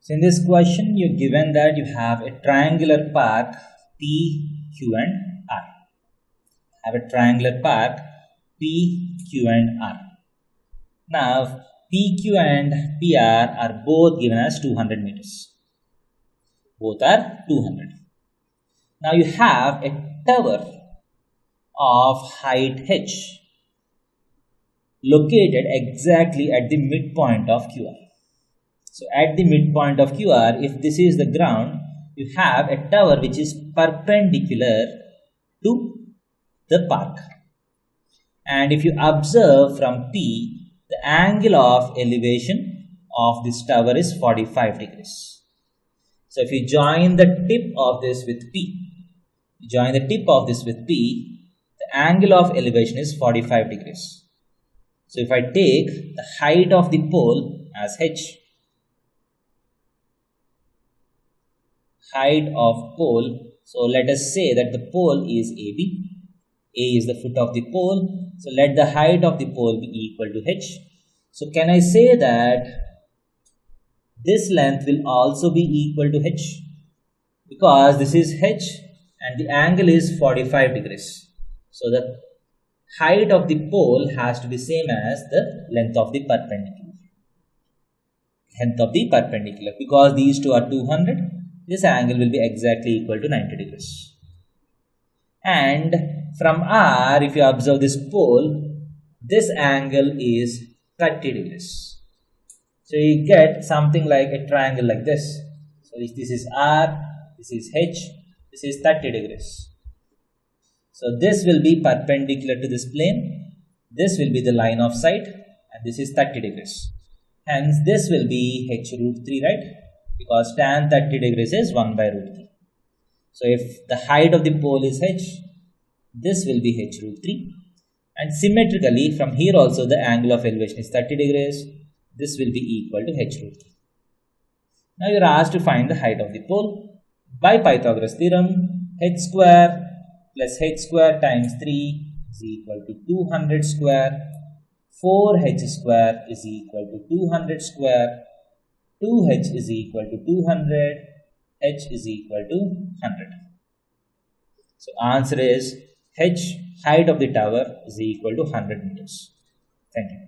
So in this question, you're given that you have a triangular path P, Q and R. Have a triangular path P, Q and R. Now P, Q and PR are both given as 200 meters. Both are 200. Now you have a tower of height h located exactly at the midpoint of QR. So at the midpoint of QR, if this is the ground, you have a tower which is perpendicular to the path. And if you observe from P, the angle of elevation of this tower is 45 degrees. So if you join the tip of this with P, the angle of elevation is 45 degrees. So if I take the height of the pole as h, height of pole, so let us say that the pole is AB, A is the foot of the pole, so let the height of the pole be equal to h. So can I say that this length will also be equal to h, because this is h and the angle is 45 degrees. So the height of the pole has to be same as the length of the perpendicular. Because these two are 200, this angle will be exactly equal to 90 degrees. And from R, if you observe this pole, this angle is 30 degrees. So you get something like a triangle like this. So if this is R, this is H, this is 30 degrees. So this will be perpendicular to this plane. This will be the line of sight, and this is 30 degrees. Hence this will be h root 3, right? Because tan 30 degrees is 1 by root 3. So if the height of the pole is h, this will be h root 3. And symmetrically, from here also the angle of elevation is 30 degrees. This will be equal to h root 3. Now you are asked to find the height of the pole. By Pythagoras theorem, h square plus h square times 3 is equal to 200 square. 4h square is equal to 200 square. 2h is equal to 200. H is equal to 100. So answer is h, height of the tower, is equal to 100 meters. Thank you.